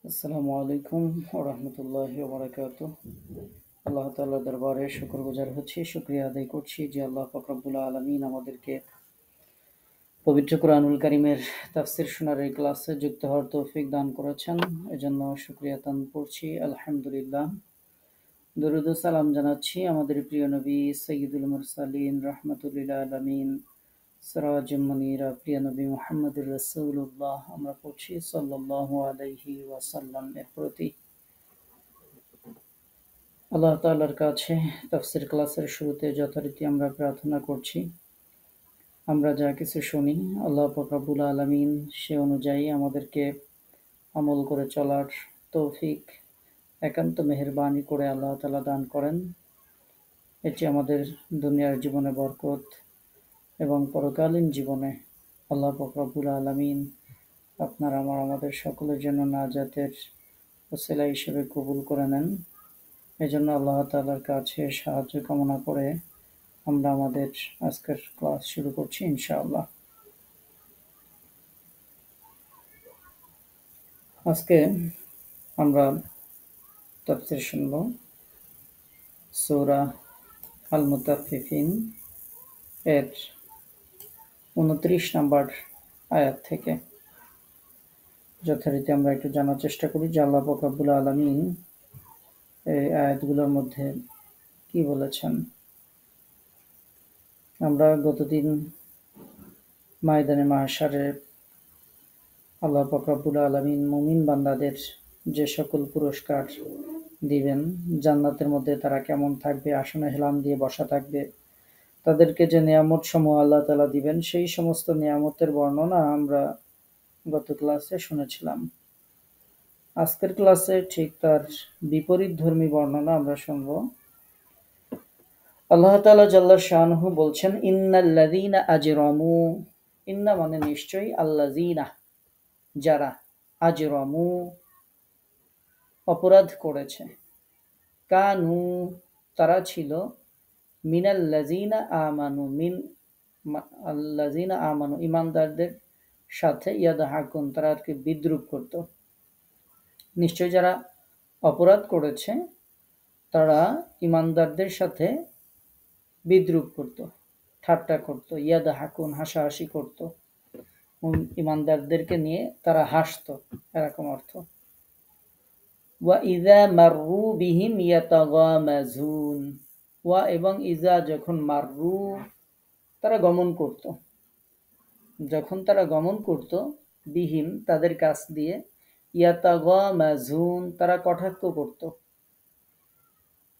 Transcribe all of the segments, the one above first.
আসসালামু আলাইকুম ওয়া রাহমাতুল্লাহি ওয়া বারাকাতুহু। আল্লাহ তাআলার দরবারে শুকরগুজার হচ্ছি, শুকরিয়া আদায় করছি যে আল্লাহ পাক রব্বুল আলামিন আমাদেরকে পবিত্র কোরআনুল কারীমের তাফসীর শোনার এই ক্লাসে যুক্ত হওয়ার তৌফিক দান করেছেন। এজন্য শুকরিয়া দান করছি, আলহামদুলিল্লাহ। দরুদ ও সালাম জানাচ্ছি আমাদের প্রিয় নবী সাইয়্যিদুল মুরসালিন রাহমাতুল লিল আলামিন সিরাজুম মুনীরা প্রিয় নবী মুহাম্মদুর রাসূলুল্লাহ আমরা পড়ছি সাল্লাল্লাহু আলাইহি ওয়াসাল্লাম এর প্রতি। আল্লাহ তাআলার কাছে তাফসীর ক্লাসের শুরুতে যথারীতি আমরা প্রার্থনা করছি, আমরা যা কিছু শুনি আল্লাহ পাক রব্বুল আলামিন সে অনুযায়ী আমাদেরকে আমল করে চলার তৌফিক একান্ত মেহেরবানি করে আল্লাহ তাআলা দান করেন। এটি আমাদের দুনিয়ার জীবনে বরকত এবং পরকালীন জীবনে আল্লাহ পাক রব্বুল আলামিন আপনার আমাদের সকলের জন্য নাজাতের ওসিলা হিসেবে কবুল করে নেন। এজন্য আল্লাহ তাআলার কাছে সাহায্য কামনা করে আমরা আমাদের আজকের ক্লাস শুরু করছি ইনশাআল্লাহ। আজকে আমরা তাফসীর শুনব সূরা আল মুতাফফিফিন এর 29 নম্বর আয়াত থেকে। যথারীতি আমরা একটু জানার চেষ্টা করি যে আল্লাহ পাক রব্বুল আলামিন এই আয়াতগুলোর মধ্যে কি বলেছেন। আমরা গতদিন ময়দানে মাহশারে আল্লাহ পাক রব্বুল আলামিন মুমিন বান্দাদের যে সকল পুরস্কার দিবেন, জান্নাতের মধ্যে তারা কেমন থাকবে, আসনে হেলান দিয়ে বসা থাকবে, তাদেরকে যে নিয়ামত সমূহ আল্লাহ তাআলা দিবেন সেই সমস্ত নিয়ামতের বর্ণনা আমরা গত ক্লাসে শুনেছিলাম। আজকের ক্লাসে ঠিক তার বিপরীতধর্মী বর্ণনা আমরা শুনব। আল্লাহ তাআলা জাল্লা শানহু বলছেন, ইন্নাল্লাযীনা আজরামু, ইন্না মানে নিশ্চয়ই, আল্লাযীনা যারা, আজরামু অপরাধ করেছে, কানু তারা ছিল, মিনাল্লাযীনা আমানু মিন আল্লাযীনা আমানু ঈমানদারদের সাথে, ইয়াদহাকুন তারা আর কি বিদ্রূপ করত। নিশ্চয় যারা অপরাধ করেছে তারা ঈমানদারদের সাথে বিদ্রূপ করত, ঠাট্টা করত, ইয়াদহাকুন হাসাহাসি করত, ঈমানদারদেরকে নিয়ে তারা হাসত, এরকম অর্থ। ওয়া ইযা মাররু বিহিম ইয়াতাগামাজুন, ওয়া এবং ইজা যখন, মাররু তারা গমন করত, যখন তারা গমন করত, বিহিম তাদের কাছ দিয়ে, ইয়াতাগামাজুন তারা কটাক্ষ করত,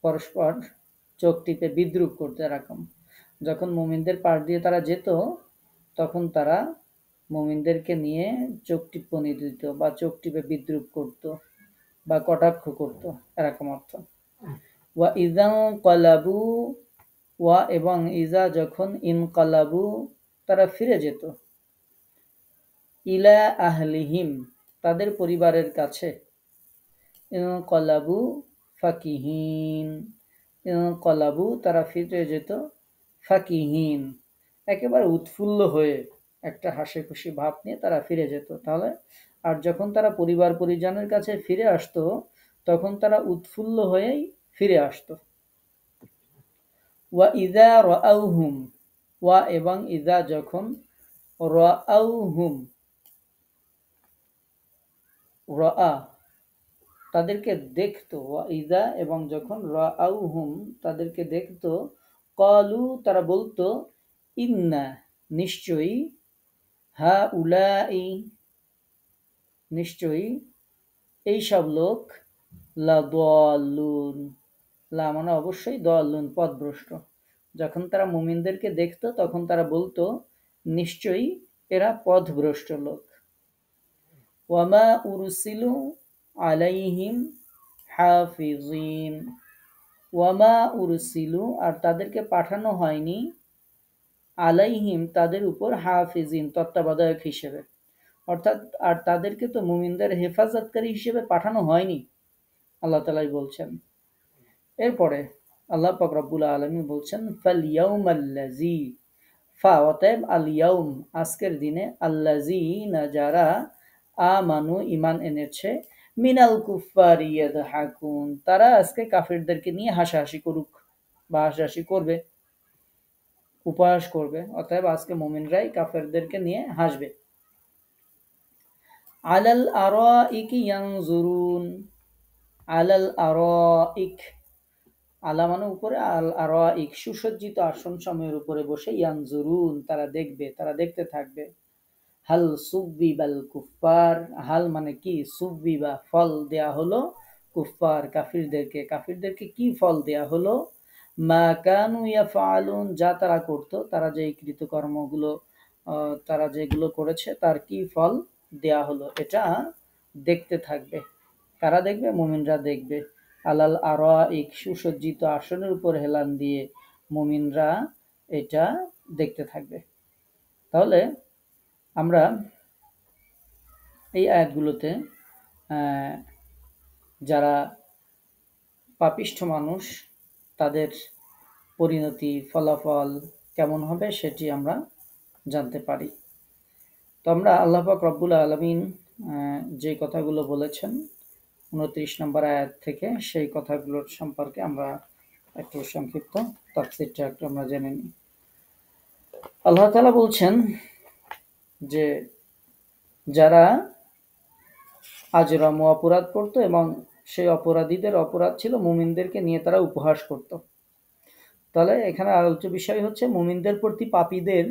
পরস্পর চোখ টিপে বিদ্রূপ করত, এরকম। যখন মুমিনদের পাশ দিয়ে তারা যেত তখন তারা মুমিনদেরকে নিয়ে চোখ টিপ্পনি দিত বা চোখ টিপে বিদ্রূপ করত বা কটাক্ষ করত, এরকম অর্থ। ওয়া ইযা ক্বালাবু, ওয়া এবং ইজা যখন, ইনকালাবু তারা ফিরে যেত, ইলা আহলিহিম তাদের পরিবারের কাছে, ইনকালাবু ফাকিহিন, ইনকালাবু তারা ফিরে যেত, ফাকিহিন একেবারে উৎফুল্ল হয়ে, একটা হাসি খুশি ভাব নিয়ে তারা ফিরে যেত। তাহলে আর যখন তারা পরিবার পরিজনের কাছে ফিরে আসতো তখন তারা উৎফুল্ল হয়েই ফিরে আসতো। ওয়া ইযা রাআউহুম, ওয়া এবং ইযা যখন, রাআউহুম রাআ তাদেরকে দেখতো, ওয়া ইযা এবং যখন, রাআউহুম তাদেরকে দেখতো, ক্বালু তারা বলতো, ইন্না নিশ্চয়ই, হাউলাই নিশ্চয়ই, এই সব লোক, লাদাল্লুন, লা মানে অবশ্যই, দাল্লুন পথভ্রষ্ট। যখন তারা মুমিনদেরকে দেখতো তখন তারা বলতো নিশ্চয়ই এরা পথভ্রষ্ট লোক। ওয়ামা উরসিলু আলাইহিম হাফিজিন, ওয়ামা উরসিলু আর তাদেরকে পাঠানো হয়নি, আলাইহিম তাদের উপর, হাফিজিন তত্ত্বাবধায়ক হিসেবে, অর্থাৎ আর তাদেরকে তো মুমিনদের হেফাজতকারী হিসেবে পাঠানো হয়নি, আল্লাহ তাআলাই বলছেন। এরপরে আল্লাহ পাক রব্বুল আলামিন বলছেন, ফালইয়াউমাল্লাযী, ফা অতএব, আল ইয়াউম আজকের দিনে, আল্লাযীনা যারা, আমানু ঈমান এনেছে, মিনাল কুফফারি ইয়াদহাকুন, তারা আজকে কাফিরদেরকে নিয়ে হাসাহাসি করুক বা হাসাহাসি করবে, উপহাস করবে। অতএব আজকে মুমিনরাই কাফেরদেরকে নিয়ে হাসবে। আলাল আরাইকি ইয়ানজুরুন, আলাল আরাইক, আলা মানে উপরে, আল আরাইক সুসজ্জিত আসন সময়ের উপরে বসে, ইয়ানজুরুন তারা দেখবে, তারা দেখতে থাকবে। হাল সুবিবাল কুফার, হাল মানে কি, সুবিবা ফল দেয়া হলো, কুফার কাফিরদেরকে, কাফিরদেরকে কি ফল দেয়া হলো, মা কানু ইয়াফআলুন যা তারা করত, তারা যে কৃতকর্মগুলো তারা যেগুলো করেছে তার কি ফল দেয়া হলো, এটা দেখতে থাকবে। কারা দেখবে? মুমিনরা দেখবে। আলাল আরাইক সুসজ্জিত আসনের উপর হেলান দিয়ে মুমিনরা এটা দেখতে থাকবে। তাহলে আমরা এই আয়াতগুলোতে যারা পাপিষ্ঠ মানুষ তাদের পরিণতি ফলাফল কেমন হবে সেটি আমরা জানতে পারি। তো আমরা আল্লাহ পাক রব্বুল আলামিন যে কথাগুলো বলেছেন 29 নম্বর আয়াত থেকে, সেই কথাগুলোর সম্পর্কে আমরা একটু সংক্ষিপ্ত তাফসীরটা একটু আমরা জেনে নিই। আল্লাহ তাআলা বলছেন যে যারা আজরামু অপরাধ করত এবং সেই অপরাধীদের অপরাধ ছিল মুমিনদেরকে নিয়ে তারা উপহাস করত। তাহলে এখানে আলোচ্য বিষয় হচ্ছে মুমিনদের প্রতি পাপীদের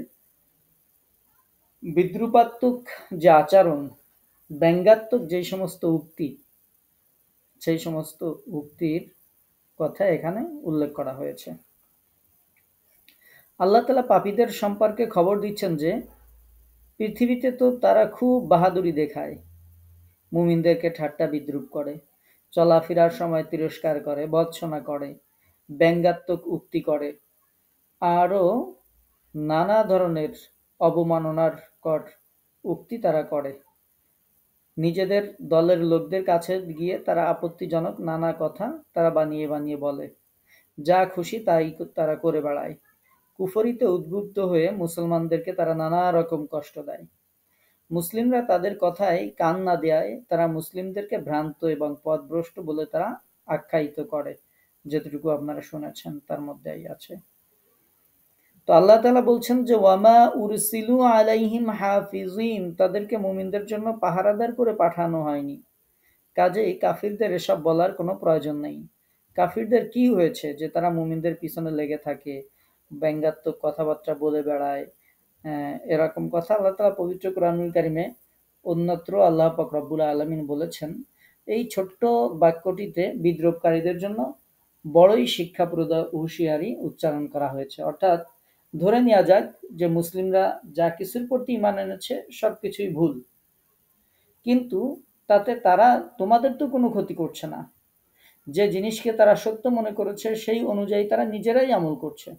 বিদ্রুপাত্মক যে আচরণ, ব্যঙ্গাত্মক যে সমস্ত উক্তি, সেই সমস্ত উক্তির কথা এখানে উল্লেখ করা হয়েছে। আল্লাহ তাআলা পাপীদের সম্পর্কে খবর দিচ্ছেন যে পৃথিবীতে তো তারা খুব বাহাদুরি দেখায়, মুমিনদেরকে ঠাট্টা বিদ্রুপ করে, চলাফেরার সময় তিরস্কার করে, ভর্ৎসনা করে, ব্যঙ্গাত্মক উক্তি করে, আরও নানা ধরনের অবমাননাকর উক্তি তারা করে। নিজেদের দলের লোকদের কাছে গিয়ে তারা আপত্তিজনক নানা কথা তারা বানিয়ে বানিয়ে বলে, যা খুশি তাই তারা করে বেড়ায়। কুফরিতে উদ্বুদ্ধ হয়ে মুসলমানদেরকে তারা নানা রকম কষ্ট দেয়। মুসলিমরা তাদের কথায় কান না দেয় তারা মুসলিমদেরকে ভ্রান্ত এবং পথভ্রষ্ট বলে তারা আখ্যায়িত করে, যেটুকু আপনারা শুনেছেন তার মধ্যেই আছে। তো আল্লাহ তাআলা বলছেন যে ওয়ামা উরসিলু আলাইহিম হাফিজিন, তাদেরকে মুমিনদের জন্য পাহারাদার করে পাঠানো হয়নি। কাজেই কাফিরদের এসব বলার কোনো প্রয়োজন নেই। কাফিরদের কি হয়েছে যে তারা মুমিনদের পিছনে লেগে থাকে, ব্যঙ্গাত্মক কথাবার্তা বলে বেড়ায়, এরকম কথা আল্লাহ তাআলা পবিত্র কোরআনুল কারিমে অন্যত্র আল্লাহ পাক রব্বুল আলামিন বলেছেন। এই ছোট্ট বাক্যটিতে বিদ্রোহকারীদের জন্য বড়ই শিক্ষাপ্রদ হুঁশিয়ারি উচ্চারণ করা হয়েছে। অর্থাৎ ধরে নেওয়া যাক যে মুসলিমরা যা কিছুর প্রতি ঈমান এনেছে সবকিছুই ভুল, কিন্তু তাতে তারা তোমাদের তো কোনো ক্ষতি করছে না। যে জিনিসকে তারা সত্য মনে করেছে সেই অনুযায়ী তারা নিজেরাই আমল করছে,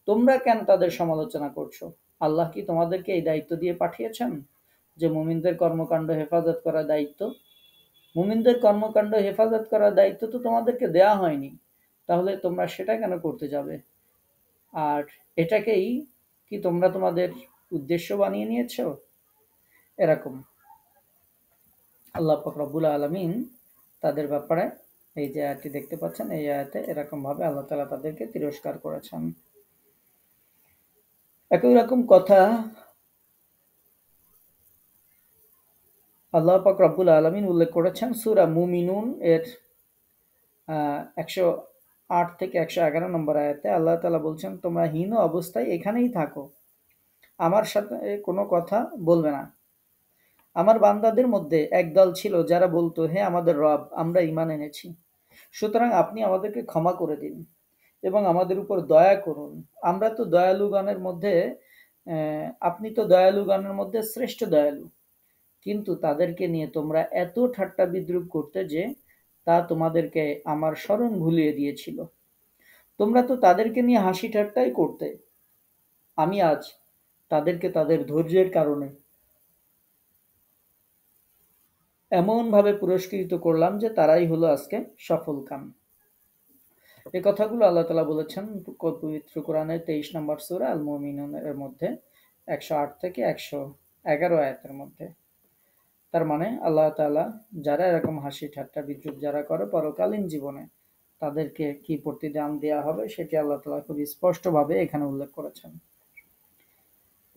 তোমরা কেন তাদের সমালোচনা করছো? আল্লাহ কি তোমাদেরকে এই দায়িত্ব দিয়ে পাঠিয়েছেন যে মুমিনদের কর্মকাণ্ড হেফাজত করার দায়িত্ব? মুমিনদের কর্মকাণ্ড হেফাজত করার দায়িত্ব তো তোমাদেরকে দেয়া হয়নি, তাহলে তোমরা সেটা কেন করতে যাবে? আর এটাকেই কি তোমরা তোমাদের উদ্দেশ্য বানিয়ে নিয়েছো? এরকম আল্লাহ পাক রব্বুল আলামিন তাদের ব্যাপারে এই যে আয়াতটি দেখতে পাচ্ছেন, এই আয়াতে এরকম ভাবে আল্লাহ তাআলা তাদেরকে তিরস্কার করেছেন। একই রকম কথা আল্লাহ পাক রব্বুল আলামিন উল্লেখ করেছেন সূরা মুমিনুন এর 108 থেকে 111 নম্বর আয়াতে। আল্লাহ তাআলা বলছেন, তোমরা হীন অবস্থায় এখানেই থাকো, আমার সাথে কোনো কথা বলবে না। আমার বান্দাদের মধ্যে একদল ছিল যারা বলতো, হে আমাদের রব, আমরা ঈমান এনেছি, সুতরাং আপনি আমাদেরকে ক্ষমা করে দিন এবং আমাদের উপর দয়া করুন, আমরা তো দয়ালুগণের মধ্যে আপনি তো দয়ালুগণের মধ্যে শ্রেষ্ঠ দয়ালু। কিন্তু তাদেরকে নিয়ে তোমরা এত ঠাট্টা বিদ্রুপ করতে যে তা তোমাদেরকে আমার স্মরণ ভুলিয়ে দিয়েছিল। তোমরা তো তাদেরকে নিয়ে হাসি ঠাট্টাই করতে, আমি আজ তাদেরকে তাদের ধৈর্যের কারণে এমনভাবে পুরস্কৃত করলাম যে তারাই হলো আজকে সফলকাম। এই কথাগুলো আল্লাহ তাআলা বলেছেন পবিত্র কোরআনের 23 নম্বর সূরা আল মুমিনুন এর মধ্যে 108 থেকে 111 আয়াতের মধ্যে। তার মানে আল্লাহ তাআলা যারা এরকম হাসি ঠাট্টা বিদ্রুপ যারা করে পরকালীন জীবনে তাদেরকে কি প্রতিদান দেয়া হবে সেটি আল্লাহ তাআলা খুব স্পষ্টভাবে এখানে উল্লেখ করেছেন।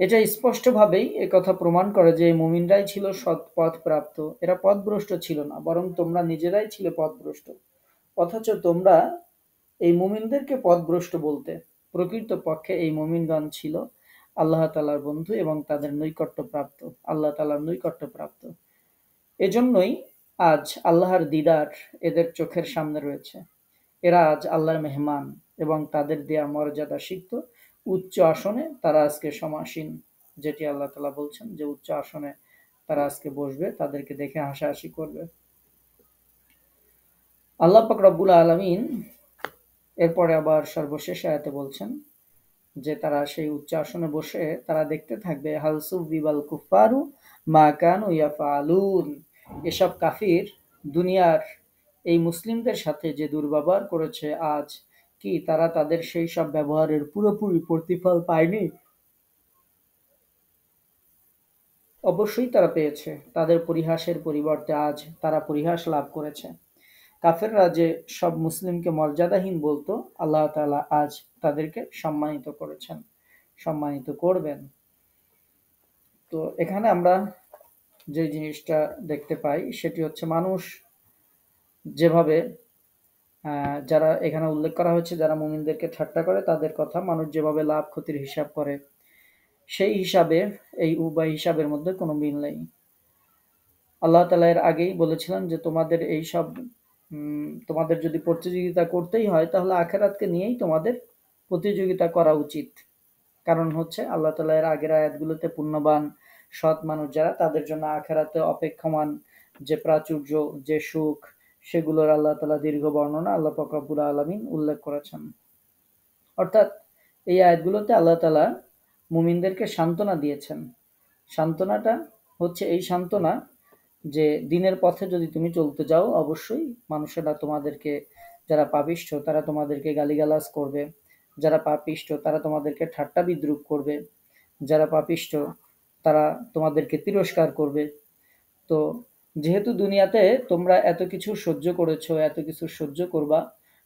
এটা স্পষ্টভাবেই একথা প্রমাণ করে যে মুমিনরাই ছিল সৎ পথ প্রাপ্ত, এরা পথভ্রষ্ট ছিল না, বরং তোমরা নিজেরাই ছিলে পথভ্রষ্ট। অথচ তোমরা এই মুমিনদেরকে পথভ্রষ্ট বলতে, প্রকৃতপক্ষে এই মুমিনগণ ছিল আল্লাহ তাআলার বন্ধু এবং তাদের নৈকট্যপ্রাপ্ত, আল্লাহ তাআলার নৈকট্যপ্রাপ্ত। এজন্যই আজ আল্লাহর দিদার এদের চোখের সামনে রয়েছে। এরা আজ আল্লাহর মেহমান এবং তাদের দেয়া মর্যাদা সিক্ত উচ্চ আসনে তারা আজকে সমাসীন, যেটি আল্লাহ তাআলা বলছেন যে উচ্চ আসনে তারা আজকে বসবে, তাদেরকে দেখে হাসাহাসি করবে। আল্লাহ পাক রব্বুল আলামিন এরপরে আবার সর্বশেষ আয়াতে বলছেন যে তারা সেই উচ্চ আসনে বসে তারা দেখতে থাকবে হাল সুবিবাল কুফারু মা কানু ইয়াফালুন, এসব কাফির দুনিয়ার এই মুসলিমদের সাথে যে দুর্ব্যবহার করেছে আজ কি তারা তাদের সেই সব ব্যবহারের পুরোপুরি প্রতিফল পায়নি? অবশ্যই তারা পেয়েছে। তাদের পরিহাসের পরিবর্তে আজ তারা পরিহাস লাভ করেছে। কাফেররা যে সব মুসলিমকে মর্যাদাহীন বলতো, আল্লাহ তাআলা আজ তাদেরকে সম্মানিত করেছেন, সম্মানিত করবেন। তো এখানে আমরা যে জিনিসটা দেখতে পাই সেটি হচ্ছে মানুষ যেভাবে যারা এখানে উল্লেখ করা হয়েছে যারা মুমিনদেরকে ঠাট্টা করে তাদের কথা, মানুষ যেভাবে লাভ ক্ষতির হিসাব করে সেই হিসাবে এই উভয় হিসাবের মধ্যে কোনো মিল নেই। আল্লাহ তাআলা এর আগেই বলেছিলেন যে তোমাদের এই সব তোমাদের যদি প্রতিযোগিতা করতেই হয় তাহলে আখিরাতকে নিয়েই তোমাদের প্রতিযোগিতা করা উচিত। কারণ হচ্ছে আল্লাহ তাআলা এর আগের আয়াতগুলোতে পুণ্যবান সৎ মানুষ যারা তাদের জন্য আখিরাতে অপেক্ষমান যে প্রাচুর্য, যে সুখ, সেগুলোর আল্লাহ তাআলা দীর্ঘ বর্ণনা আল্লাহ পাক রব্বুল আলামিন উল্লেখ করেছেন। অর্থাৎ এই আয়াতগুলোতে আল্লাহ তাআলা মুমিনদেরকে সান্ত্বনা দিয়েছেন। সান্ত্বনাটা হচ্ছে এই সান্ত্বনা যে দিনের পথে যদি তুমি চলতে যাও অবশ্যই মানুষেরা তোমাদেরকে, যারা পাপিষ্ঠ তারা তোমাদেরকে গালিগালাজ করবে, যারা পাপিষ্ঠ তারা তোমাদেরকে ঠাট্টা বিদ্রুপ করবে, যারা পাপিষ্ঠ তারা তোমাদেরকে তিরস্কার করবে। তো যেহেতু দুনিয়াতে তোমরা এত কিছু সহ্য করেছো, এত কিছু সহ্য করবা,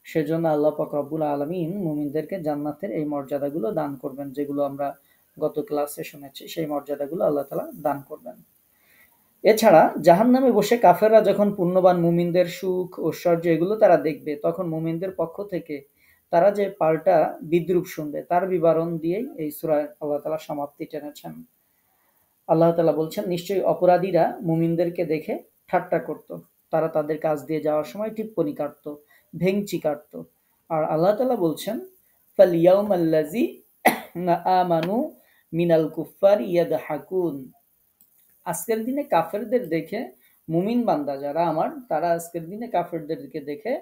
সেজন্য আল্লাহ পাক রব্বুল আলামিন মুমিনদেরকে জান্নাতের এই মর্যাদাগুলো দান করবেন, যেগুলো আমরা গত ক্লাসে শুনেছি, সেই মর্যাদাগুলো আল্লাহ তাআলা দান করবেন। এছাড়া জাহান্নামে বসে কাফেররা যখন পুণ্যবান মুমিনদের সুখ ঐশ্বর্য এগুলো তারা দেখবে, তখন মুমিনদের পক্ষ থেকে তারা যে পাল্টা বিদ্রুপ শুনবে তার বিবরণ দিয়েই এই সূরায় আল্লাহ তাআলা সমাপ্তি টেনেছেন। আল্লাহ তাআলা বলছেন, নিশ্চয়ই অপরাধীরা মুমিনদেরকে দেখে ঠাট্টা করত, তারা তাদের কাজ দিয়ে যাওয়ার সময় টিপ্পনি কাটত, ভেংচি কাটত। আর আল্লাহ তাআলা বলছেন, ফালিয়াউমাল্লাযী আমানু মিনাল কুফফারি ইয়াদহাকুন, আজকের দিনে কাফেরদের দেখে মুমিন বান্দা যারা আমার তারা আজকের দিনে কাফেরদেরকে দেখে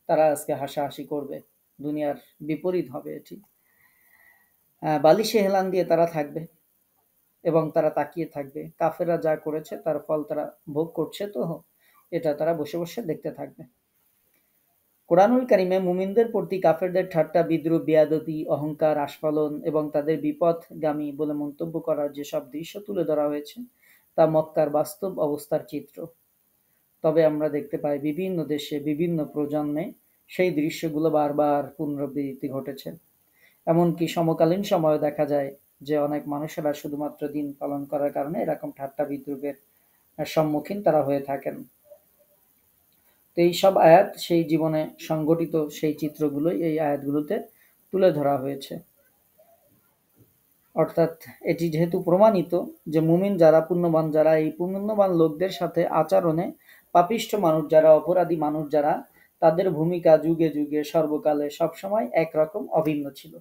তারা আজকে হাসাহাসি করবে। দুনিয়ার বিপরীত হবে এটি। বালিশে হেলান দিয়ে তারা থাকবে এবং তারা তাকিয়ে থাকবে, কাফেররা যা করেছে তার ফল তারা ভোগ করছে, তো এটা তারা বসে বসে দেখতে থাকবে। কোরআনুল কারিমে মুমিনদের প্রতি কাফেরদের ঠাট্টা বিদ্রুপ বেয়াদবি অহংকার আস্ফালন এবং তাদের বিপথগামী বলে মন্তব্য করার যেসব দৃশ্য তুলে ধরা হয়েছে তা মক্কার বাস্তব অবস্থার চিত্র। তবে আমরা দেখতে পাই বিভিন্ন দেশে বিভিন্ন প্রজন্মে সেই দৃশ্যগুলো বারবার পুনরাবৃত্তি ঘটেছে। এমনকি সমকালীন সময়ে দেখা যায় যে অনেক মানুষেরা শুধুমাত্র দিন পালন করার কারণে এরকম ঠাট্টা বিদ্রুপের সম্মুখীন তারা হয়ে থাকেন। তো এই সব আয়াত সেই জীবনে সংঘটিত সেই চিত্রগুলোই এই আয়াতগুলোতে তুলে ধরা হয়েছে। অর্থাৎ এটি যেহেতু প্রমাণিত যে মুমিন যারা পুণ্যবান যারা এই পুণ্যবান লোকদের সাথে আচরণে পাপিষ্ঠ মানুষ যারা অপরাধী মানুষ যারা তাদের ভূমিকা যুগে যুগে সর্বকালে সবসময় একরকম অভিন্ন ছিল।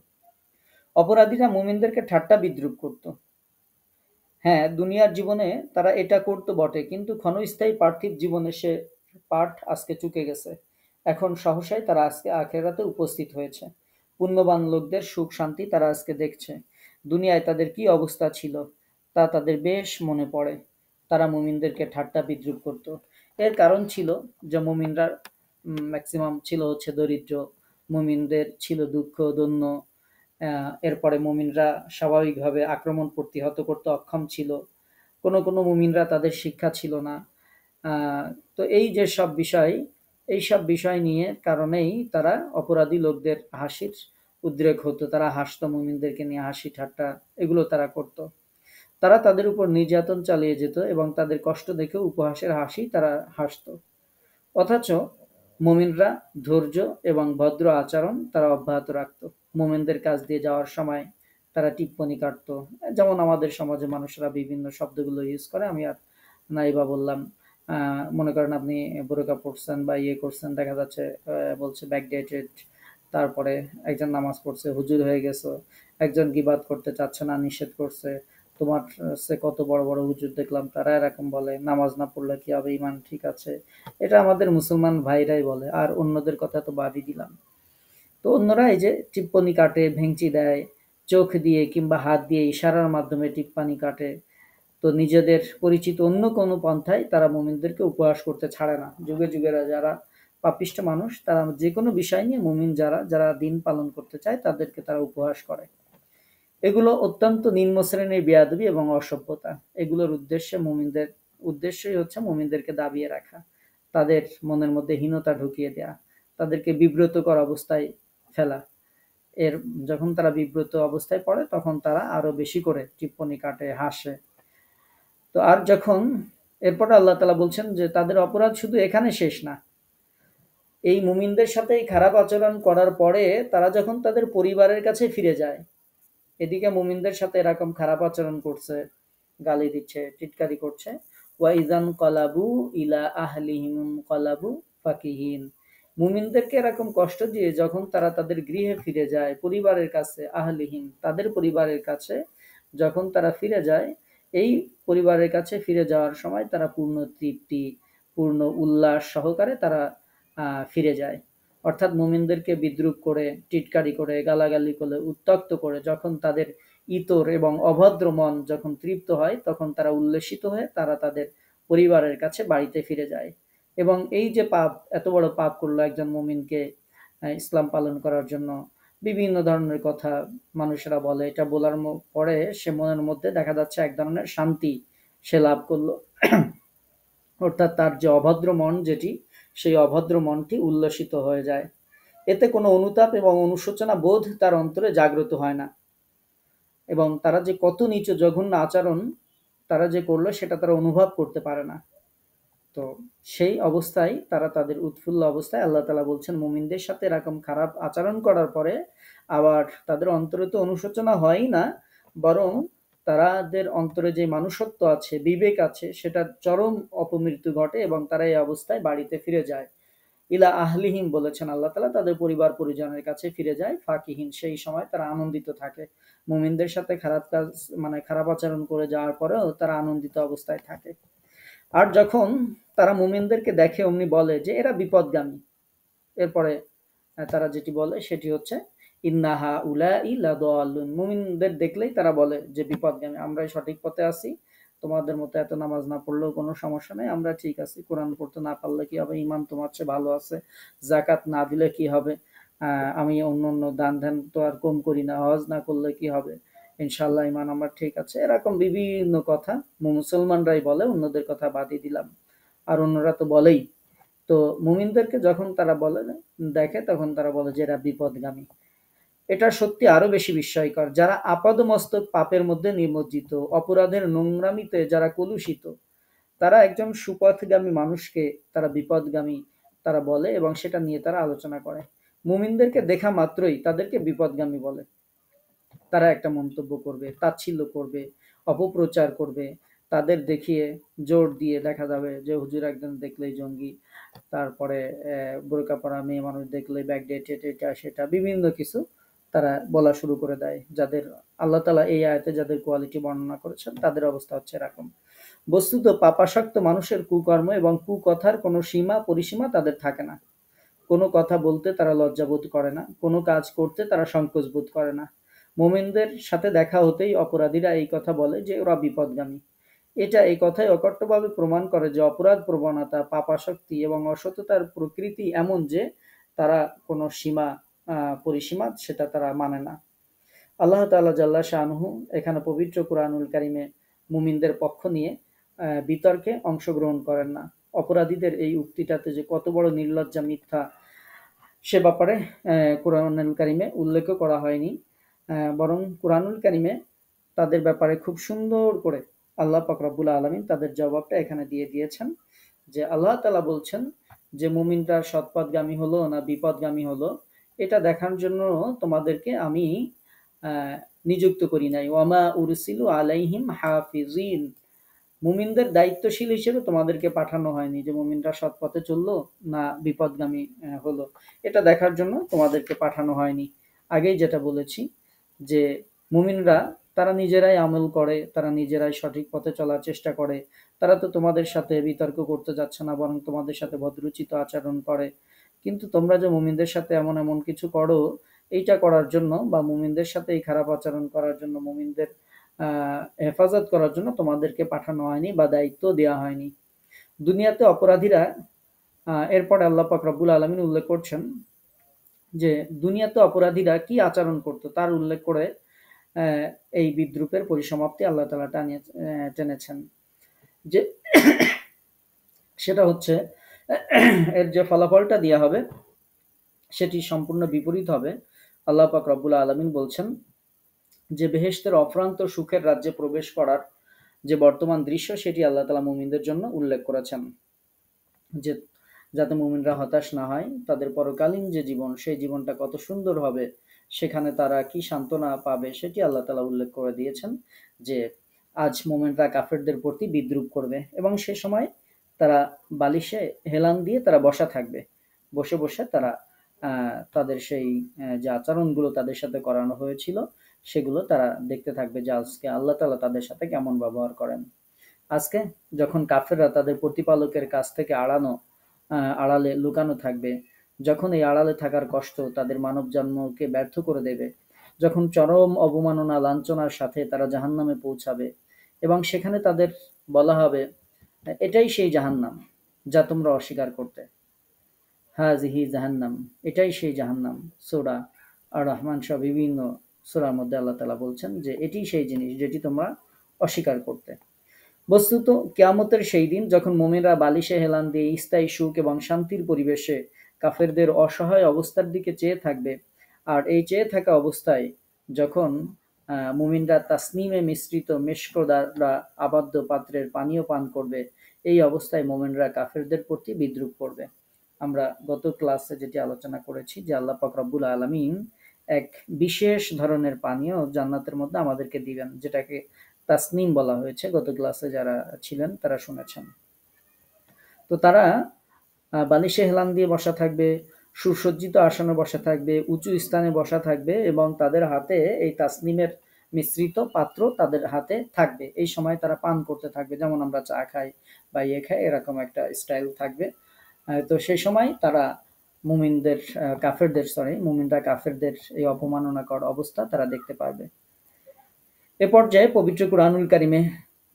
অপরাধীরা মুমিনদেরকে ঠাট্টা বিদ্রুপ করত। হ্যাঁ, দুনিয়ার জীবনে তারা এটা করতো বটে, কিন্তু ক্ষণস্থায়ী পার্থিব জীবনে সে পাঠ আজকে চুকে গেছে। এখন সহসাই তারা আজকে আখেরাতে উপস্থিত হয়েছে। পুণ্যবান লোকদের সুখ শান্তি তারা আজকে দেখছে। দুনিয়ায় তাদের কি অবস্থা ছিল তা তাদের বেশ মনে পড়ে। তারা মুমিনদেরকে ঠাট্টা বিদ্রুপ করত। এর কারণ ছিল যে মুমিনরা ম্যাক্সিমাম ছিল হচ্ছে দরিদ্র, মুমিনদের ছিল দুঃখ দৈন্য, এরপরে মুমিনরা স্বাভাবিকভাবে আক্রমণ প্রতিহত করতে অক্ষম ছিল। কোনো কোনো মুমিনরা তাদের শিক্ষা ছিল না। তো এই যে সব বিষয়, এই সব বিষয় নিয়ে কারণেই তারা অপরাধী লোকদের হাসির উদ্রেক হতো, তারা হাসতো, মুমিনদেরকে নিয়ে হাসি ঠাট্টা এগুলো তারা করত। তারা তাদের উপর নির্যাতন চালিয়ে যেত এবং তাদের কষ্ট দেখে উপহাসের হাসি তারা হাসত। অথচ মুমিনরা ধৈর্য এবং ভদ্র আচরণ তারা অব্যাহত রাখত। মুমিনদের কাছ দিয়ে যাওয়ার সময় তারা টিপ্পনি কাটত, যেমন আমাদের সমাজে মানুষরা বিভিন্ন শব্দগুলো ইউজ করে, আমি আর নাইবা বললাম। মনে করেন আপনি বোরকা পড়ছেন বা ইয়ে করছেন, দেখা যাচ্ছে বলছে ব্যাকডেটেড, তারপরে একজন নামাজ পড়ছে হুজুর হয়ে গেছে, একজন গিবাদ করতে চাচ্ছে না নিষেধ করছে, তোমার সে কত বড় বড় হুজুর দেখলাম তারা এরকম বলে, নামাজ না পড়লে কি হবে, ইমান ঠিক আছে। এটা আমাদের মুসলমান ভাইরাই বলে, আর অন্যদের কথা তো বাদই দিলাম। তো অন্যরা এই যে টিপ্পনি কাটে, ভেঙচি দেয়, চোখ দিয়ে কিংবা হাত দিয়ে ইশারার মাধ্যমে টিপ্পনি কাটে। তো নিজেদের পরিচিত অন্য কোনো পন্থায় তারা মুমিনদেরকে উপহাস করতে ছাড়ে না। যুগে যুগেরা যারা পাপিষ্ঠ মানুষ, তারা যে কোনো বিষয় নিয়ে মুমিন যারা যারা দিন পালন করতে চায় তাদেরকে তারা উপহাস করে। এগুলো অত্যন্ত নিম্ন শ্রেণীর বেয়াদবি এবং অসভ্যতা। এগুলোর উদ্দেশ্যই হচ্ছে মুমিনদেরকে দাবিয়ে রাখা, তাদের মনের মধ্যে হীনতা ঢুকিয়ে দেয়া, তাদেরকে বিব্রতকর অবস্থায় ফেলা। যখন তারা বিব্রত অবস্থায় পড়ে তখন তারা আরো বেশি করে টিপ্পনি কাটে, হাসে। তো আর যখন এরপর আল্লাহ তাআলা বলছেন যে তাদের অপরাধ শুধু এখানে শেষ না। এই মুমিনদের সাথে এই খারাপ আচরণ করার পরে তারা যখন তাদের পরিবারের কাছে ফিরে যায়, এদিকে মুমিনদের সাথে এরকম খারাপ আচরণ করছে, গালি দিচ্ছে, টিটকারি করছে, ওয়াইজান কলাবু ইলা আহলিহিম কলাবু ফাকিহিন। মুমিনদেরকে এরকম কষ্ট দিয়ে যখন তারা তাদের গৃহে ফিরে যায়, পরিবারের কাছে, আহলিহিম তাদের পরিবারের কাছে যখন তারা ফিরে যায়, এই পরিবারের কাছে ফিরে যাওয়ার সময় তারা পূর্ণ তৃপ্তি, পূর্ণ উল্লাস সহকারে তারা ফিরে যায়। অর্থাৎ মুমিনদেরকে বিদ্রূপ করে, টিটকারি করে, গালাগালি করে, উত্ত্যক্ত করে যখন তাদের ইতর এবং অভদ্র মন যখন তৃপ্ত হয়, তখন তারা উল্লসিত হয়ে তারা তাদের পরিবারের কাছে বাড়িতে ফিরে যায়। এবং এই যে পাপ, এত বড় পাপ করলো একজন মুমিনকে ইসলাম পালন করার জন্য বিভিন্ন ধরনের কথা মানুষেরা বলে, এটা বলার পরে সে মনের মধ্যে দেখা যাচ্ছে এক ধরনের শান্তি সে লাভ করলো। অর্থাৎ তার যে অভদ্র মন যেটি, সেই অভদ্র মনটি উল্লসিত হয়ে যায়। এতে কোনো অনুতাপ এবং অনুশোচনা বোধ তার অন্তরে জাগ্রত হয় না, এবং তারা যে কত নিচু জঘন্য আচরণ তারা যে করলো সেটা তারা অনুভব করতে পারে না। তো সেই অবস্থায় তারা তাদের উৎফুল্ল অবস্থায় আল্লাহ তাআলা বলছেন মুমিনদের সাথে এরকম খারাপ আচরণ করার পরে আবার তাদের অন্তরে তো অনুশোচনা হয়ই না, বরং তাদের অন্তরে যে মানুষত্ব আছে, বিবেক আছে, সেটার চরম অপমৃত্যু ঘটে এবং তারা এই অবস্থায় বাড়িতে ফিরে যায়। ইলা আহলিহিম বলেছেন আল্লাহ তাআলা, তাদের পরিবার পরিজনের কাছে ফিরে যায় ফাকিহিন, সেই সময় তারা আনন্দিত থাকে। মুমিনদের সাথে খারাপ কাজ মানে খারাপ আচরণ করে যাওয়ার পরেও তারা আনন্দিত অবস্থায় থাকে। আর যখন তারা মুমিনদেরকে দেখে অমনি বলে যে এরা বিপদগামী। এরপরে তারা যেটি বলে সেটি হচ্ছে ইন্নাহা উলাই লাদাল্লুন। মুমিনদের দেখলেই তারা বলে যে বিপদগামী, আমরাই সঠিক পথে আছি, তোমাদের মতো এত নামাজ না পড়লেও কোনো সমস্যা নেই, আমরা ঠিক আছি, কোরআন পড়তে না পারলে কি হবে, ইমান তোমার চেয়ে ভালো আছে, জাকাত না দিলে কি হবে, আমি অন্য অন্য দান ধ্যান তো আর কম করি না, হজ না করলে কি হবে, ইনশাল্লাহ ইমান আমার ঠিক আছে। এরকম বিভিন্ন কথা মুসলমানরাই বলে, অন্যদের কথা বাদই দিলাম, আর অন্যরা তো বলেই। তো মুমিনদেরকে যখন তারা বলে দেখে তখন তারা বলে যে এরা বিপদগামী। এটা সত্যি আরো বেশি বিস্ময়কর। যারা আপাদমস্তক পাপের মধ্যে নিমজ্জিত, অপরাধের নোংরামিতে যারা কলুষিত, তারা একজন সুপথগামী মানুষকে তারা বিপদগামী তারা বলে এবং সেটা নিয়ে তারা আলোচনা করে। মুমিনদেরকে দেখা মাত্রই তাদেরকে বিপদগামী বলে। তারা একটা মন্তব্য করবে, তাচ্ছিল্য করবে, অপপ্রচার করবে, তাদের দেখিয়ে জোর দিয়ে দেখা যাবে যে হুজুর একজন দেখলেই জঙ্গি, তারপরে বোরকা পরা মেয়ে মানুষ দেখলে ব্যাকডেটেড, এটা সেটা বিভিন্ন কিছু তারা বলা শুরু করে দেয়। যাদের আল্লাহ তাআলা এই আয়াতে যাদের কোয়ালিটি বর্ণনা করেছেন তাদের অবস্থা হচ্ছে এরকম। বস্তুত পাপাসক্ত মানুষের কুকর্ম এবং কুকথার কোনো সীমা পরিসীমা তাদের থাকে না। কোনো কথা বলতে তারা লজ্জাবোধ করে না, কোনো কাজ করতে তারা সংকোচ বোধ করে না। মুমিনদের সাথে দেখা হতেই অপরাধীরা এই কথা বলে যে ওরা বিপদগামী। এটা এই কথাই অকট্টভাবে প্রমাণ করে যে অপরাধ প্রবণতা, পাপাসক্তি এবং অসততার প্রকৃতি এমন যে তারা কোনো সীমা পরিসীমা সেটা তারা মানে না। আল্লাহ তাআলা জাল্লা শানুহু এখানে পবিত্র কুরআনুল কারীমে মুমিনদের পক্ষ নিয়ে বিতর্কে অংশগ্রহণ করেন না। অপরাধীদের এই উক্তিটাতে যে কত বড় নির্লজ্জা মিথ্যা সে ব্যাপারে কোরআনুল কারিমে উল্লেখও করা হয়নি, বরং কোরআনুল কারিমে তাদের ব্যাপারে খুব সুন্দর করে আল্লাহ পাক রব্বুল আলামিন তাদের জবাবটা এখানে দিয়ে দিয়েছেন, যে আল্লাহ তাআলা বলছেন যে মুমিনরা সৎপথগামী হলো না বিপদগামী হলো এটা দেখার জন্য তোমাদেরকে আমি নিযুক্ত করি নাই। ওয়ামা উরসিলু আলাইহিম হাফিজিন, মুমিনদের দায়িত্বশীল হিসেবে তোমাদেরকে পাঠানো হয়নি যে মুমিনরা সৎ পথে চললো না বিপদগামী হলো, এটা দেখার জন্য তোমাদেরকে পাঠানো হয়নি। আগেই যেটা বলেছি যে মুমিনরা তারা নিজেরাই আমল করে, তারা নিজেরাই সঠিক পথে চলার চেষ্টা করে, তারা তো তোমাদের সাথে বিতর্ক করতে যাচ্ছে না, বরং তোমাদের সাথে ভদ্রোচিত আচরণ করে। কিন্তু তোমরা যে মুমিনদের সাথে এমন এমন কিছু করো, এইটা করার জন্য বা মুমিনদের সাথে এই খারাপ আচরণ করার জন্য, মুমিনদের হেফাজত করার জন্য তোমাদেরকে পাঠানো হয়নি বা দায়িত্ব দেওয়া হয়নি। দুনিয়াতে অপরাধীরা, এরপরে আল্লাহ পাক রব্বুল আলামিন উল্লেখ করছেন যে দুনিয়াতে অপরাধীরা কি আচরণ করতো তার উল্লেখ করে এই বিদ্রুপের পরিসমাপ্তি আল্লাহ তাআলা টেনেছেন, যে সেটা হচ্ছে এর যে ফলাফলটা দেওয়া হবে সেটি সম্পূর্ণ বিপরীত হবে। আল্লাহ পাক রব্বুল আলামিন বলছেন যে বেহেশতের অফ্রান্ত সুখের রাজ্যে প্রবেশ করার যে বর্তমান দৃশ্য সেটি আল্লাহ তাআলা মুমিনদের জন্য উল্লেখ করেছেন, যে যাতে মুমিনরা হতাশ না হয়, তাদের পরকালীন যে জীবন সেই জীবনটা কত সুন্দর হবে, সেখানে তারা কি সান্ত্বনা পাবে সেটি আল্লাহ তাআলা উল্লেখ করে দিয়েছেন। যে আজ মুমিনরা কাফেরদের প্রতি বিদ্রুপ করবে এবং সে সময় তারা বালিশে হেলান দিয়ে তারা বসা থাকবে, বসে বসে তারা তাদের সেই যে আচরণগুলো তাদের সাথে করানো হয়েছিল সেগুলো তারা দেখতে থাকবে, যে আজকে আল্লাহ তাআলা তাদের সাথে কেমন ব্যবহার করেন। আজকে যখন কাফেররা তাদের প্রতিপালকের কাছ থেকে আড়ালে লুকানো থাকবে, যখন এই আড়ালে থাকার কষ্ট তাদের মানব জন্মকে ব্যর্থ করে দেবে, যখন চরম অবমাননা লাঞ্ছনার সাথে তারা জাহান্নামে পৌঁছাবে এবং সেখানে তাদের বলা হবে এটাই সেই জাহান্নাম যা তোমরা অস্বীকার করতে, হাজিহি জাহান্নাম, এটাই সেই জাহান্নাম। সূরা আর রহমান সহ বিভিন্ন সূরার মধ্যে আল্লাহ তাআলা বলছেন যে এটি সেই জিনিস যেটি তোমরা অস্বীকার করতে। বস্তুত কিয়ামতের সেই দিন যখন মুমিনরা বালিশে হেলান দিয়ে স্থায়ী সুখ এবং শান্তির পরিবেশে কাফেরদের অসহায় অবস্থার দিকে চেয়ে থাকবে, আর এই চেয়ে থাকা অবস্থায় যখন মুমিনরা তাসনিমে মিশ্রিত মিশক দ্বারা আবদ্ধ পাত্রের পানীয় পান করবে, এই অবস্থায় মুমিনরা কাফেরদের প্রতি বিদ্রুপ করবে। আমরা গত ক্লাসে যেটি আলোচনা করেছি যে আল্লাহ পাক রব্বুল আলামিন এক বিশেষ ধরনের পানীয় জান্নাতের মধ্যে আমাদেরকে দিবেন, যেটাকে তাসনিম বলা হয়েছে। গত ক্লাসে যারা ছিলেন তারা শুনেছেন। তো তারা বালিশে হেলান দিয়ে বসা থাকবে, সুসজ্জিত আসনে বসা থাকবে, উঁচু স্থানে বসা থাকবে এবং তাদের হাতে এই তাসনিমের মিশ্রিত পাত্র তাদের হাতে থাকবে। এই সময় তারা পান করতে থাকবে, যেমন আমরা চা খাই বা ইয়ে খাই, এরকম একটা স্টাইল থাকবে। তো সেই সময় তারা মুমিনরা কাফেরদের এই অপমাননাকর অবস্থা তারা দেখতে পারবে। এ পর্যায়ে পবিত্র কুরআনুল কারিমে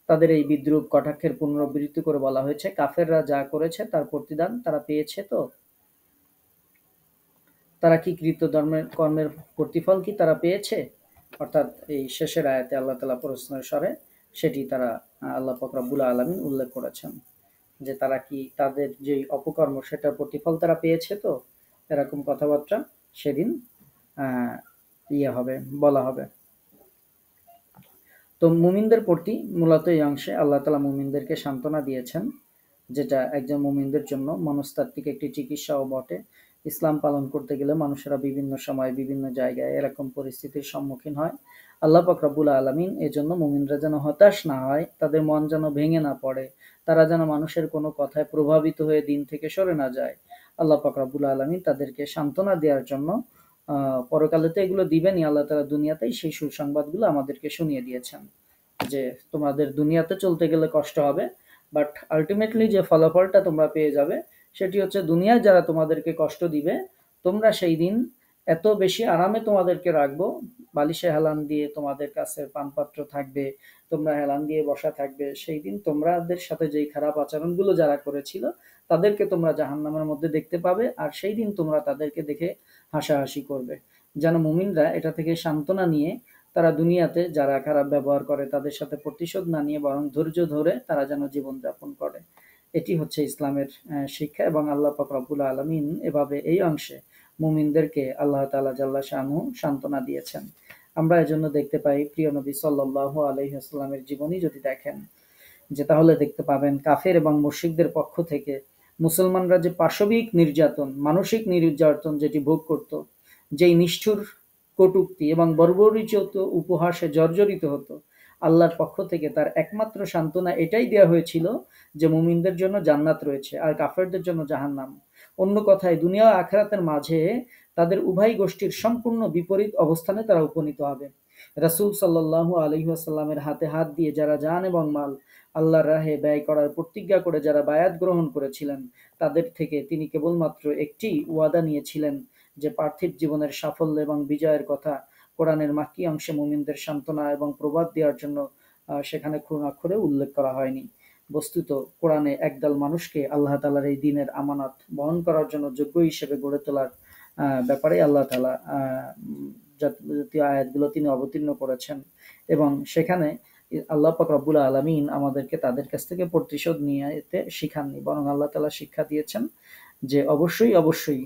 তাদের এই বিদ্রূপ কটাক্ষের পুনরাবৃত্তি করে বলা হয়েছে, কাফেররা যা করেছে তার প্রতিদান তারা পেয়েছে, তো তারা কি কর্মের প্রতিফল কি তারা পেয়েছে। অর্থাৎ এই শেষের আয়াতে আল্লাহ তাআলা প্রশ্নের স্বরে সেটি তারা আল্লাহ পাক রব্বুল আলামিন উল্লেখ করেছেন, যে তারা কি তাদের যে অপকর্ম সেটার প্রতিফল তারা পেয়েছে, তো এরকম কথাবার্তা সেদিন বলা হবে। তো মুমিনদের প্রতি মূলত এই অংশে আল্লাহ তাআলা মুমিনদেরকে সান্ত্বনা দিয়েছেন, যেটা একজন মুমিনদের জন্য মনস্তাত্ত্বিক একটি চিকিৎসাও বটে। ইসলাম পালন করতে গেলে মানুষেরা বিভিন্ন সময় বিভিন্ন জায়গায় এরকম পরিস্থিতির সম্মুখীন হয়। আল্লাহ পাক রব্বুল আলামিন এজন্য মুমিনরা যেন হতাশ না হয়, তাদের মন যেন ভেঙে না পড়ে, তারা যেন মানুষের কোনো কথায় প্রভাবিত হয়ে দিন থেকে সরে না যায়, আল্লাহ পাক রব্বুল আলামিন তাদেরকে সান্ত্বনা দেওয়ার জন্য পরকালে তো এগুলো দিবেনই, আল্লাহ তাআলা দুনিয়াতেই সেই সুসংবাদগুলো আমাদেরকে শুনিয়ে দিয়েছেন যে তোমাদের দুনিয়াতে চলতে গেলে কষ্ট হবে, বাট আলটিমেটলি যে ফলাফলটা তোমরা পেয়ে যাবে সেটি হচ্ছে দুনিয়ায় যারা তোমাদেরকে কষ্ট দিবে তোমরা সেই দিন এত বেশি আরামে তোমাদেরকে রাখবো, বালিশে হেলান দিয়ে তোমাদের কাছে পানপাত্র থাকবে, তোমরা হেলান দিয়ে বসা থাকবে, সেই দিন তোমাদের সাথে যেই খারাপ আচরণগুলো যারা করেছিল তাদেরকে তোমরা জাহান্নামের মধ্যে দেখতে পাবে, আর সেই দিন তোমরা তাদেরকে দেখে হাসাহাসি করবে। যেন মুমিনরা এটা থেকে সান্ত্বনা নিয়ে তারা দুনিয়াতে যারা খারাপ ব্যবহার করে তাদের সাথে প্রতিশোধ না নিয়ে বরং ধৈর্য ধরে তারা যেন জীবনযাপন করে। এটি হচ্ছে ইসলামের শিক্ষা, এবং আল্লাহ পাক রব্বুল আলামিন এভাবে এই অংশে মুমিনদেরকে আল্লাহ তাআলা জাল্লা শানহু সান্ত্বনা দিয়েছেন। আমরা এজন্য দেখতে পাই প্রিয় নবী সাল্লাল্লাহু আলাইহি ওয়াসাল্লামের জীবনী যদি দেখেন, যে তাহলে দেখতে পাবেন কাফের এবং মুশরিকদের পক্ষ থেকে মুসলমানরা যে পাশবিক নির্যাতন, মানসিক নির্যাতন যেটি ভোগ করত, যেই নিষ্ঠুর কটূক্তি এবং বর্বরিচিত উপহাসে জর্জরিত হতো, আল্লাহর পক্ষ থেকে তার একমাত্র সান্ত্বনা এটাই দেওয়া হয়েছিল যে মুমিনদের জন্য জান্নাত রয়েছে আর কাফেরদের জন্য জাহান্নাম। অন্য কথায় দুনিয়া ও আখিরাতের মাঝে তাদের উভয় গোষ্ঠীর সম্পূর্ণ বিপরীত অবস্থানে তারা উপনীত হবে। রাসূল সাল্লাল্লাহু আলাইহি ওয়াসাল্লামের হাতে হাত দিয়ে যারা জান এবং মাল আল্লাহর রাহে ব্যয় করার প্রতিজ্ঞা করে যারা বায়াত গ্রহণ করেছিলেন, তাদের থেকে তিনি কেবলমাত্র একটি ওয়াদা নিয়েছিলেন যে পার্থিব জীবনের সাফল্য এবং বিজয়ের কথা কোরআনের মাক্কি অংশে মুমিনদের সান্ত্বনা এবং প্রবাদ দেওয়ার জন্য সেখানে খুনাক্ষরে উল্লেখ করা হয়নি। বস্তুত কোরআনে একদল মানুষকে আল্লাহ তাআলার এই দিনের আমানত বহন করার জন্য যোগ্য হিসেবে গড়ে তোলার ব্যাপারে আল্লাহ তাআলা জাতীয় আয়াতগুলো তিনি অবতীর্ণ করেছেন, এবং সেখানে আল্লাহ পাক রব্বুল আলামিন আমাদেরকে তাদের কাছ থেকে প্রতিশোধ নিতে শিখাননি, বরং আল্লাহ তাআলা শিক্ষা দিয়েছেন যে অবশ্যই অবশ্যই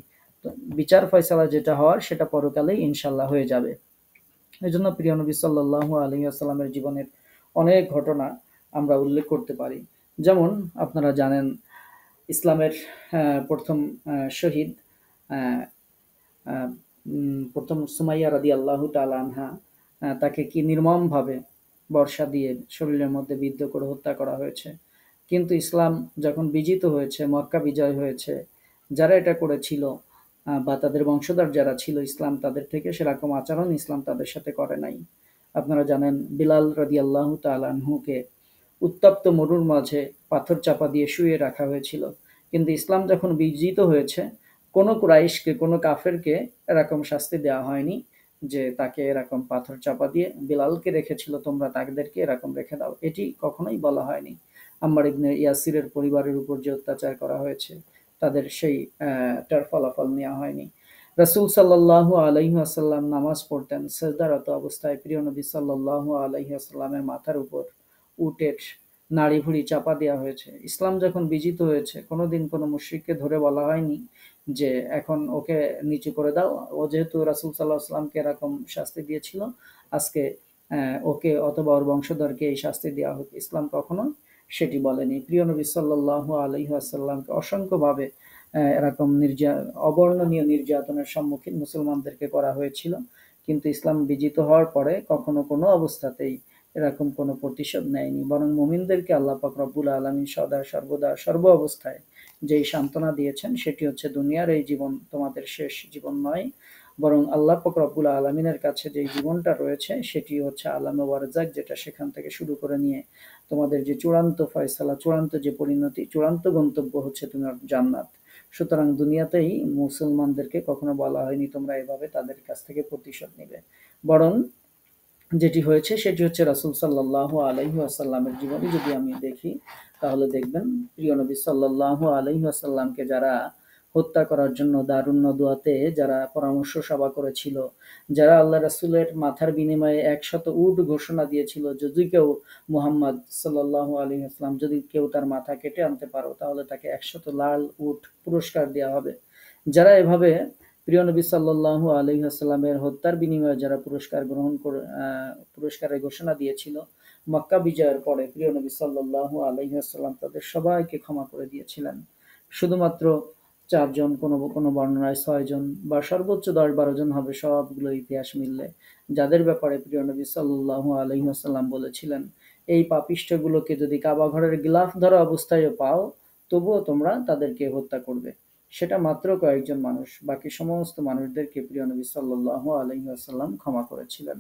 বিচার ফয়সালা যেটা হওয়ার সেটা পরকালেই ইনশাল্লাহ হয়ে যাবে। এই জন্য প্রিয় নবী সাল্লাল্লাহু আলাইহি ওয়াসাল্লামের জীবনের অনেক ঘটনা আমরা উল্লেখ করতে পারি। যেমন আপনারা জানেন ইসলামের প্রথম শহীদ প্রথম সুমাইয়া রাদিয়াল্লাহু তাআলা আনহা, তাকে কি নির্মমভাবে বর্ষা দিয়ে শরীরের মধ্যে বিদ্ধ করে হত্যা করা হয়েছে। কিন্তু ইসলাম যখন বিজিত হয়েছে, মক্কা বিজয় হয়েছে, যারা এটা করেছিল বা তাদের বংশধর যারা ছিল, ইসলাম তাদের থেকে সেরকম আচরণ ইসলাম তাদের সাথে করে নাই। আপনারা জানেন বিলাল রাদিয়াল্লাহু তাআলা আনহুকে উত্তপ্ত মরুর মাঝে পাথর চাপা দিয়ে শুইয়ে রাখা হয়েছিল, কিন্তু ইসলাম যখন বিজিত হয়েছে কোনো কুরাইশকে, কোনো কাফেরকে এরকম শাস্তি দেওয়া হয়নি যে তাকে এরকম পাথর চাপা দিয়ে বিলালকে রেখেছিল তোমরা তাদেরকে এরকম রেখে দাও, এটি কখনোই বলা হয়নি। আম্মার ইবনে ইয়াসিরের পরিবারের উপর যে অত্যাচার করা হয়েছে তাদের সেই টার ফলাফল নেওয়া হয়নি। রাসূল সাল্লাল্লাহু আলাইহি ওয়াসাল্লাম নামাজ পড়তেন, সিজদারত অবস্থায় প্রিয় নবী সাল্লাল্লাহু আলাইহি ওয়াসাল্লামের মাথার উপর উটের নাড়ি ভুড়ি চাপা দেওয়া হয়েছে। ইসলাম যখন বিজিত হয়েছে কোনোদিন কোনো মুশরিককে ধরে বলা হয়নি যে এখন ওকে নিচু করে দাও, ও যেহেতু রাসূল সাল্লাল্লাহু আলাইহি ওয়াসাল্লামকে এরকম শাস্তি দিয়েছিল, আজকে ওকে অথবা ওর বংশধরকে এই শাস্তি দেওয়া হোক। ইসলাম কখনো সেটি বলেনি। প্রিয় নবী সাল্লাল্লাহু আলাইহি ওয়াসাল্লামকে অসংখ্যভাবে এরকম অবর্ণনীয় নির্যাতনের সম্মুখীন মুসলমানদেরকে করা হয়েছিল, কিন্তু ইসলাম বিজিত হওয়ার পরে কখনো কোনো অবস্থাতেই এরকম কোনো প্রতিশোধ নেয়নি, বরং মুমিনদেরকে আল্লাহ পাক রব্বুল আলামিন সদা সর্বদা সর্ব অবস্থায় যেই সান্ত্বনা দিয়েছেন সেটি হচ্ছে দুনিয়ার এই জীবন তোমাদের শেষ জীবন নয়, বরং আল্লাহ পাক রব্বুল আলামিনের কাছে যেই জীবনটা রয়েছে সেটি হচ্ছে আলামে বারজাক, যেটা সেখান থেকে শুরু করে নিয়ে তোমাদের যে চূড়ান্ত ফয়সালা, চূড়ান্ত যে পরিণতি, চূড়ান্ত গন্তব্য হচ্ছে তোমার জান্নাত। সুতরাং দুনিয়াতেই মুসলমানদেরকে কখনো বলা হয়নি তোমরা এভাবে তাদের কাছ থেকে প্রতিশোধ নিবে, বরং যেটি হয়েছে সেটি হচ্ছে রাসূল সাল্লাল্লাহু আলাইহি ওয়াসাল্লামের জীবনী যদি আমি দেখি তাহলে দেখবেন প্রিয় নবী সাল্লাল্লাহু আলাইহি ওয়াসাল্লামকে যারা হত্যা করার জন্য দারুন নদওয়াতে যারা পরামর্শ সভা করেছিল, যারা আল্লাহ রাসূলের মাথার বিনিময়ে 100 উট ঘোষণা দিয়েছিল, যদি কেউ মুহাম্মদ সাল্লাল্লাহু আলাইহি ওয়াসাল্লাম যদি কেউ তার মাথা কেটে আনতে পারো তাহলে তাকে 100 লাল উট পুরস্কার দেওয়া হবে। যারা এভাবে প্রিয় নবী সাল্লাল্লাহু আলাইহি ওয়াসাল্লামের হত্যার বিনিময়ে যারা পুরস্কারের ঘোষণা দিয়েছিল, মক্কা বিজয়ের পরে প্রিয় নবী সাল্লাল্লাহু আলাইহি ওয়াসাল্লাম তাদের সবাইকে ক্ষমা করে দিয়েছিলেন। শুধুমাত্র 4 জন, কোনো কোনো বর্ণনায় 6 জন বা সর্বোচ্চ 10-12 জন হবে সবগুলো ইতিহাস মিললে, যাদের ব্যাপারে প্রিয় নবী সাল্লাল্লাহু আলাইহি ওয়াসাল্লাম বলেছিলেন এই পাপিষ্ঠগুলোকে যদি কাবা ঘরের গিলাফ ধরা অবস্থায়ও পাও তবুও তোমরা তাদেরকে হত্যা করবে। সেটা মাত্র কয়েকজন মানুষ, বাকি সমস্ত মানুষদেরকে প্রিয় নবী সাল্লাল্লাহু আলাইহি ওয়াসাল্লাম ক্ষমা করেছিলেন।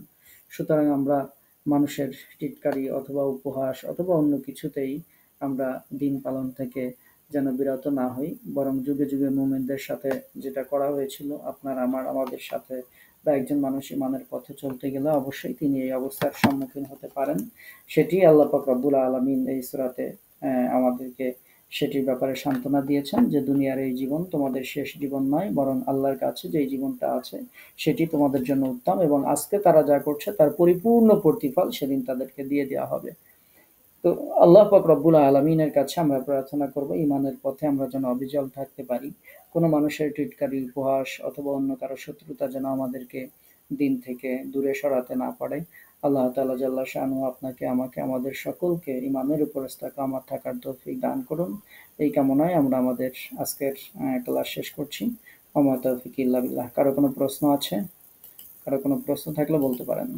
সুতরাং আমরা মানুষের টিটকারি অথবা উপহাস অথবা অন্য কিছুতেই আমরা দিন পালন থেকে যেন বিরত না হই, বরং যুগে যুগে মুমিনদের সাথে যেটা করা হয়েছিল আপনার আমাদের সাথে বা একজন মানুষ ইমানের পথে চলতে গেলে অবশ্যই তিনি এই অবস্থার সম্মুখীন হতে পারেন, সেটি আল্লাহ পাক রব্বুল আলামিন এই সূরাতে আমাদেরকে সেটির ব্যাপারে সান্ত্বনা দিয়েছেন যে দুনিয়ার এই জীবন তোমাদের শেষ জীবন নয়, বরং আল্লাহর কাছে যে জীবনটা আছে সেটি তোমাদের জন্য উত্তম, এবং আজকে তারা যা করছে তার পরিপূর্ণ প্রতিফল সেদিন তাদেরকে দিয়ে দেওয়া হবে। তো আল্লাহ পাক রব্বুল আলমিনের কাছে আমরা প্রার্থনা করব ইমানের পথে আমরা যেন অবিচল থাকতে পারি। কোনো মানুষের টিটকারি, উপহাস অথবা অন্য কারো শত্রুতা যেন আমাদেরকে দিন থেকে দূরে সরাতে না পারে। আল্লাহ তাআলা জাল্লা শানহু আপনাকে, আমাকে, আমাদের সকলকে ইমানের উপর ইস্তেকামত থাকার তৌফিক দান করুন। এই কামনায় আমরা আমাদের আজকের ক্লাস শেষ করছি। ওয়া মা তাওফিক ইল্লা বিল্লাহ। কারো কোনো প্রশ্ন আছে? কারো কোনো প্রশ্ন থাকলে বলতে পারেন।